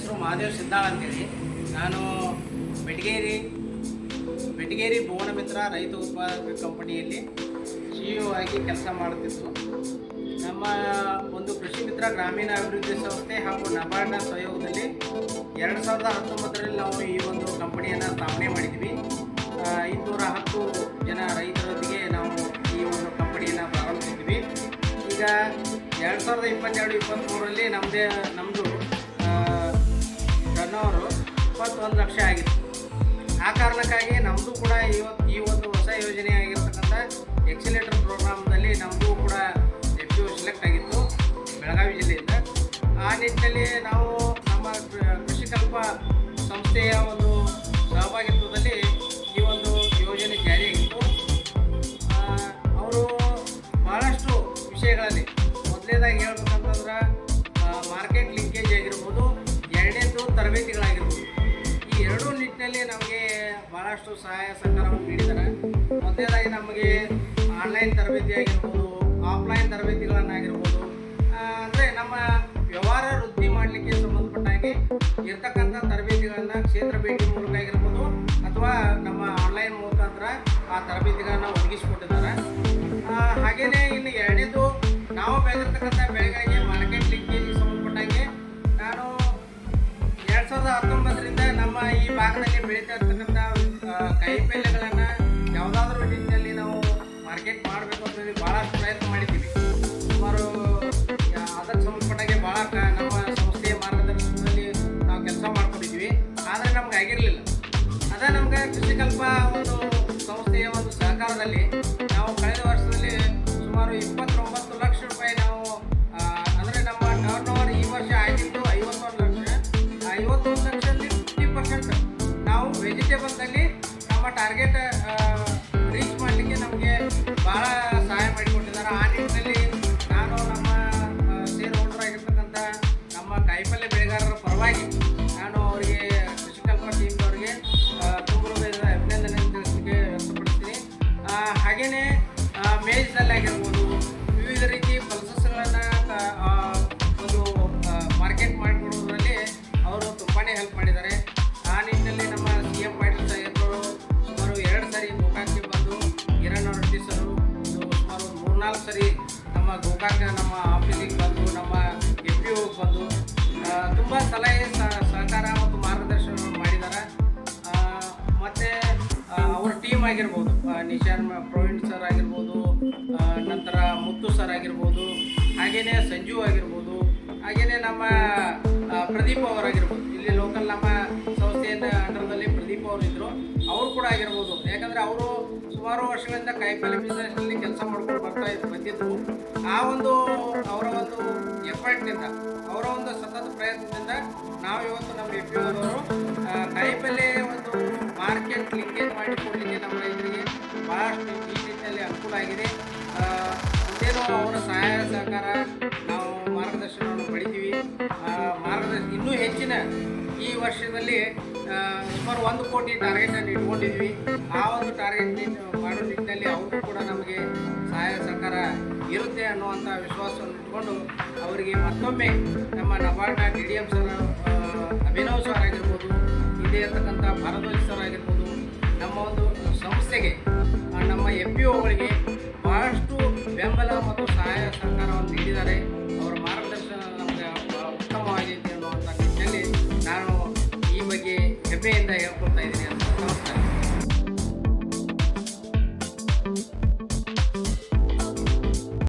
ಹೆಸರು ಮಹಾದೇವ್ ಸಿದ್ದಾಳ್ ಅಂತೇಳಿ. ನಾನು ಬೆಟಗೇರಿ ಭುವನ ಮಿತ್ರ ರೈತ ಉತ್ಪಾದಕ ಕಂಪನಿಯಲ್ಲಿ CEO ಆಗಿ ಕೆಲಸ ಮಾಡುತ್ತಿದ್ದು, ನಮ್ಮ ಒಂದು ಕೃಷಿ ಮಿತ್ರ ಗ್ರಾಮೀಣ ಅಭಿವೃದ್ಧಿ ಸಂಸ್ಥೆ ಹಾಗೂ ನಬಾರ್ಡ್ನ ಸಹಯೋಗದಲ್ಲಿ 2019ರಲ್ಲಿ ನಾವು ಈ ಒಂದು ಕಂಪನಿಯನ್ನು ಸ್ಥಾಪನೆ ಮಾಡಿದ್ವಿ. 510 ಜನ ರೈತರೊಂದಿಗೆ ನಾವು ಈ ಒಂದು ಕಂಪನಿಯನ್ನು ಪ್ರಾರಂಭಿಸಿದ್ವಿ. ಈಗ 2022-23ರಲ್ಲಿ ನಮ್ಮದು ಟರ್ನೋವರು 21 ಲಕ್ಷ ಆಗಿತ್ತು. ಆ ಕಾರಣಕ್ಕಾಗಿ ನಮ್ಮದು ಕೂಡ ಈ ಒಂದು ಹೊಸ ಯೋಜನೆ ಆಗಿರ್ತಕ್ಕಂಥ ಎಕ್ಸಿಲೇಟರ್ ಪ್ರೋಗ್ರಾಮ್ದಲ್ಲಿ ನಮ್ಮದು ಕೂಡ FPO ಸೆಲೆಕ್ಟ್ ಆಗಿತ್ತು ಬೆಳಗಾವಿ ಜಿಲ್ಲೆಯಿಂದ. ಆ ನಿಟ್ಟಿನಲ್ಲಿ ನಾವು ನಮ್ಮ ಕೃಷಿಕಲ್ಪ ಸಂಸ್ಥೆಯ ಒಂದು ಸಹಭಾಗಿತ್ವದಲ್ಲಿ ಈ ಒಂದು ಯೋಜನೆ ಜಾರಿಯಾಗಿತ್ತು. ಅವರು ಭಾಳಷ್ಟು ವಿಷಯಗಳಲ್ಲಿ ಮೊದಲನೇದಾಗಿ ಹೇಳ್ಬೇಕಂತಂದ್ರೆ ಮಾರ್ಕೆಟ್ ಲಿಂಕೇಜ್ ಆಗಿರ್ಬೋದು, ಎರಡನೇದು ತರಬೇತಿಗಳಾಗಿರ್ಬೋದು. ಈ ಎರಡೂ ನಿಟ್ಟಿನಲ್ಲಿ ನಮಗೆ ಭಾಳಷ್ಟು ಸಹಾಯ ಸಹಕಾರವನ್ನು ನೀಡಿದ್ದಾರೆ. ಮೊದಲನೇದಾಗಿ ನಮಗೆ ಆನ್ಲೈನ್ ತರಬೇತಿ ಆಗಿರ್ಬೋದು, ಆಫ್ಲೈನ್ ತರಬೇತಿಗಳನ್ನಾಗಿರ್ಬೋದು, ಅಂದರೆ ನಮ್ಮ ವ್ಯವಹಾರ ವೃದ್ಧಿ ಮಾಡಲಿಕ್ಕೆ ಸಂಬಂಧಪಟ್ಟ ಹಾಗೆ ಇರ್ತಕ್ಕಂಥ ತರಬೇತಿಗಳನ್ನು ಕ್ಷೇತ್ರ ಭೇಟಿ ಮೂಲಕ ಆಗಿರ್ಬೋದು ಅಥವಾ ನಮ್ಮ ಆನ್ಲೈನ್ ಮುಖಾಂತರ ಆ ತರಬೇತಿಗಳನ್ನು ಒದಗಿಸಿಕೊಟ್ಟಿದ್ದಾರೆ. ಹಾಗೆಯೇ ಇನ್ನು ಎರಡನೇದು ನಾವು ಬೆಳೆದಿರ್ತಕ್ಕಂಥ ಬೆಳೆಗಳಿಗೆ ಮಾರ್ಕೆಟ್ ಲಿಂಕೇಜಿಗೆ ಸಂಬಂಧಪಟ್ಟಂಗೆ ನಾನು 2019ರಿಂದ ನಮ್ಮ ಈ ಭಾಗದಲ್ಲಿ ಬೆಳೀತಾ ಇರ್ತಕ್ಕಂಥ ಕಾಯಿಪಲ್ಯಗಳನ್ನು ಯಾವುದಾದ್ರೂ ನಿಟ್ಟಿನಲ್ಲಿ ನಾವು ಮಾರ್ಕೆಟ್ ಮಾಡಬೇಕು ಅಂತೇಳಿ ಭಾಳಷ್ಟು ಪ್ರಯತ್ನ ಮಾಡಿದ್ದೀವಿ. ಸುಮಾರು ಅದಕ್ಕೆ ಸಂಬಂಧಪಟ್ಟಾಗೆ ಭಾಳ ನಮ್ಮ ಸಂಸ್ಥೆಯ ಮಾರ್ಗದರ್ಶನದಲ್ಲಿ ನಾವು ಕೆಲಸ ಮಾಡ್ಕೊಂಡಿದ್ವಿ. ಆದರೆ ನಮ್ಗೆ ಆಗಿರಲಿಲ್ಲ. ಅದೇ ನಮ್ಗೆ ಕೃಷಿಕಲ್ಪ ಒಂದು ಸಂಸ್ಥೆಯ ಒಂದು ಸಹಕಾರದಲ್ಲಿ ನಾವು ಕಳೆದ ವರ್ಷದಲ್ಲಿ ಸುಮಾರು 29 ಲಕ್ಷ ರೂಪಾಯಿ ನಾವು ಅಂದರೆ ನಮ್ಮ ಟರ್ನ್ ಓವರ್ ಈ ವರ್ಷ ಆಗಿದ್ದು 51 ಲಕ್ಷ. 51 ಲಕ್ಷದಲ್ಲಿ 50% ನಾವು ವೆಜಿಟೇಬಲ್ದಲ್ಲಿ ನಮ್ಮ ಟಾರ್ಗೆಟ್ ರೀಚ್ ಮಾಡಲಿಕ್ಕೆ ನಮಗೆ ಭಾಳ ಸಹಾಯ ಮಾಡಿಕೊಟ್ಟಿದ್ದಾರೆ. ಆ ನಿಟ್ಟಿನಲ್ಲಿ ನಾನು ನಮ್ಮ ಶೇರ್ ಹೋಲ್ಡರ್ ಆಗಿರ್ತಕ್ಕಂಥ ನಮ್ಮ ಕಾಯಿಪಲ್ಯ ಬೆಳೆಗಾರರ ಪರವಾಗಿ ನಾನು ಅವರಿಗೆ ಕೃಷಿಕಲ್ಪ ಟೀಮ್ನವರಿಗೆ ತುಂಬ ಹೃದಯದ ಅಭಿನಂದನೆ ತಿಳಿಸಲಿಕ್ಕೆ ವ್ಯಕ್ತಪಡಿಸ್ತೀನಿ. ಹಾಗೆಯೇ ಮೇಜ್ನಲ್ಲಿ ಆಗಿರ್ಬೋದು, ವಿವಿಧ ರೀತಿ ಪಲ್ಸಸ್ಗಳನ್ನು ಒಂದು ಮಾರ್ಕೆಟ್ ಮಾಡಿಕೊಡೋದ್ರಲ್ಲಿ ಅವರು ತುಂಬಾ ಹೆಲ್ಪ್ ಮಾಡಿದ್ದಾರೆ. ಆ ನಿಟ್ಟಿನಲ್ಲಿ ನಮ್ಮ CM ಪಾಟೀಲ್ ಸಾಹೇಬರು ಸುಮಾರು 2 ಸಾರಿ ಗೋಕಾಕ್ಗೆ ಬಂದು, ಹಿರಣ್ಣವ್ರ ರೆಡ್ಡಿ ಸರು ಸುಮಾರು 3-4 ಸರಿ ನಮ್ಮ ಗೋಕಾಕ್ ನಮ್ಮ ಆಫೀಸಿಗೆ ಬಂದು, ನಮ್ಮ FPO ಬಂದು ತುಂಬ ಸಲಹೆ ಸಹಕಾರ ಮತ್ತು ಮಾರ್ಗದರ್ಶನ ಮಾಡಿದ್ದಾರೆ. ಮತ್ತು ಅವ್ರ ಟೀಮ್ ಆಗಿರ್ಬೋದು, ನಿಶಾನ್ ಪ್ರವೀಣ್ ಸರ್ ಆಗಿರ್ಬೋದು, ನಂತರ ಮುತ್ತು ಸರ್ ಆಗಿರ್ಬೋದು, ಹಾಗೆಯೇ ಸಂಜು ಆಗಿರ್ಬೋದು, ಹಾಗೆಯೇ ನಮ್ಮ ಪ್ರದೀಪ್ ಅವರಾಗಿರ್ಬೋದು. ಇಲ್ಲಿ ಲೋಕಲ್ ನಮ್ಮ ಸಂಸ್ಥೆಯಿಂದ ಅಂಡರ್ದಲ್ಲಿ ಪ್ರದೀಪ್ ಅವರು ಇದ್ದರು. ಅವರು ಕೂಡ ಆಗಿರ್ಬೋದು. ಯಾಕಂದರೆ ಅವರು ಸುಮಾರು ವರ್ಷಗಳಿಂದ ಕಾಯಿಪಲ್ಯ ಬಿಸ್ನೆಸ್ನಲ್ಲಿ ಕೆಲಸ ಮಾಡ್ಕೊಂಡು ಬಂದಿದ್ದರು. ಆ ಒಂದು ಅವರ ಒಂದು ಎಫರ್ಟ್ನಿಂದ, ಅವರ ಒಂದು ಸತತ ಪ್ರಯತ್ನದಿಂದ ನಾವು ಇವತ್ತು ನಮ್ಮ FPO ಅವರು ಕಾಯಿಪಲ್ಯ ಒಂದು ಮಾರ್ಕೆಟ್ ಲಿಂಕೇಜ್ ಮಾಡಿಕೊಡಲಿಕ್ಕೆ ನಮ್ಮ ರೈತರಿಗೆ ಭಾಳಷ್ಟು ಈ ನಿಟ್ಟಿನಲ್ಲಿ ಅನುಕೂಲ ಆಗಿದೆ. ಮುಂದೇನೋ ಅವರ ಸಹಾಯ ಸಹಕಾರ ನಾವು ಮಾರ್ಗದರ್ಶನವನ್ನು ಪಡಿತೀವಿ. ಇನ್ನೂ ಹೆಚ್ಚಿನ ಈ ವರ್ಷದಲ್ಲಿ ಸುಮಾರು 1 ಕೋಟಿ ಟಾರ್ಗೆಟನ್ನು ಇಟ್ಕೊಂಡಿದ್ವಿ. ಆ ಒಂದು ಟಾರ್ಗೆಟ್ ಮಾಡೋ ನಿಟ್ಟಿನಲ್ಲಿ ಅವರು ಕೂಡ ನಮಗೆ ಸಹಾಯ ಸಹಕಾರ ಇರುತ್ತೆ ಅನ್ನುವಂಥ ವಿಶ್ವಾಸವನ್ನು ಇಟ್ಕೊಂಡು ಅವರಿಗೆ ಮತ್ತೊಮ್ಮೆ ನಮ್ಮ ನಬಾರ್ಡ್ನ DDM ಸರ್ ಅಭಿನವ್ ಸರ್ ಆಗಿರ್ಬೋದು, ಇದೇ ಇರ್ತಕ್ಕಂಥ ಭಾರದ್ವಾಜ್ ಸರ್ ಆಗಿರ್ಬೋದು, ನಮ್ಮ ಒಂದು ಸಂಸ್ಥೆಗೆ ನಮ್ಮ FPOಗಳಿಗೆ ಭಾಳಷ್ಟು ಬೆಂಬಲ ಮತ್ತು ಸಹಾಯ ಸಹಕಾರವನ್ನು ನೀಡಿದ್ದಾರೆ. ಅವರ ಮಾರ್ಗದರ್ಶನ ನಮಗೆ ಉತ್ತಮವಾಗಿದೆ ಅನ್ನುವಂಥ ನಿಟ್ಟಿನಲ್ಲಿ ನಾನು ಈ ಬಗ್ಗೆ ಹೆಮ್ಮೆಯಿಂದ ಹೇಳ್ಕೊಳ್ತಾ ಇದ್ದೀನಿ.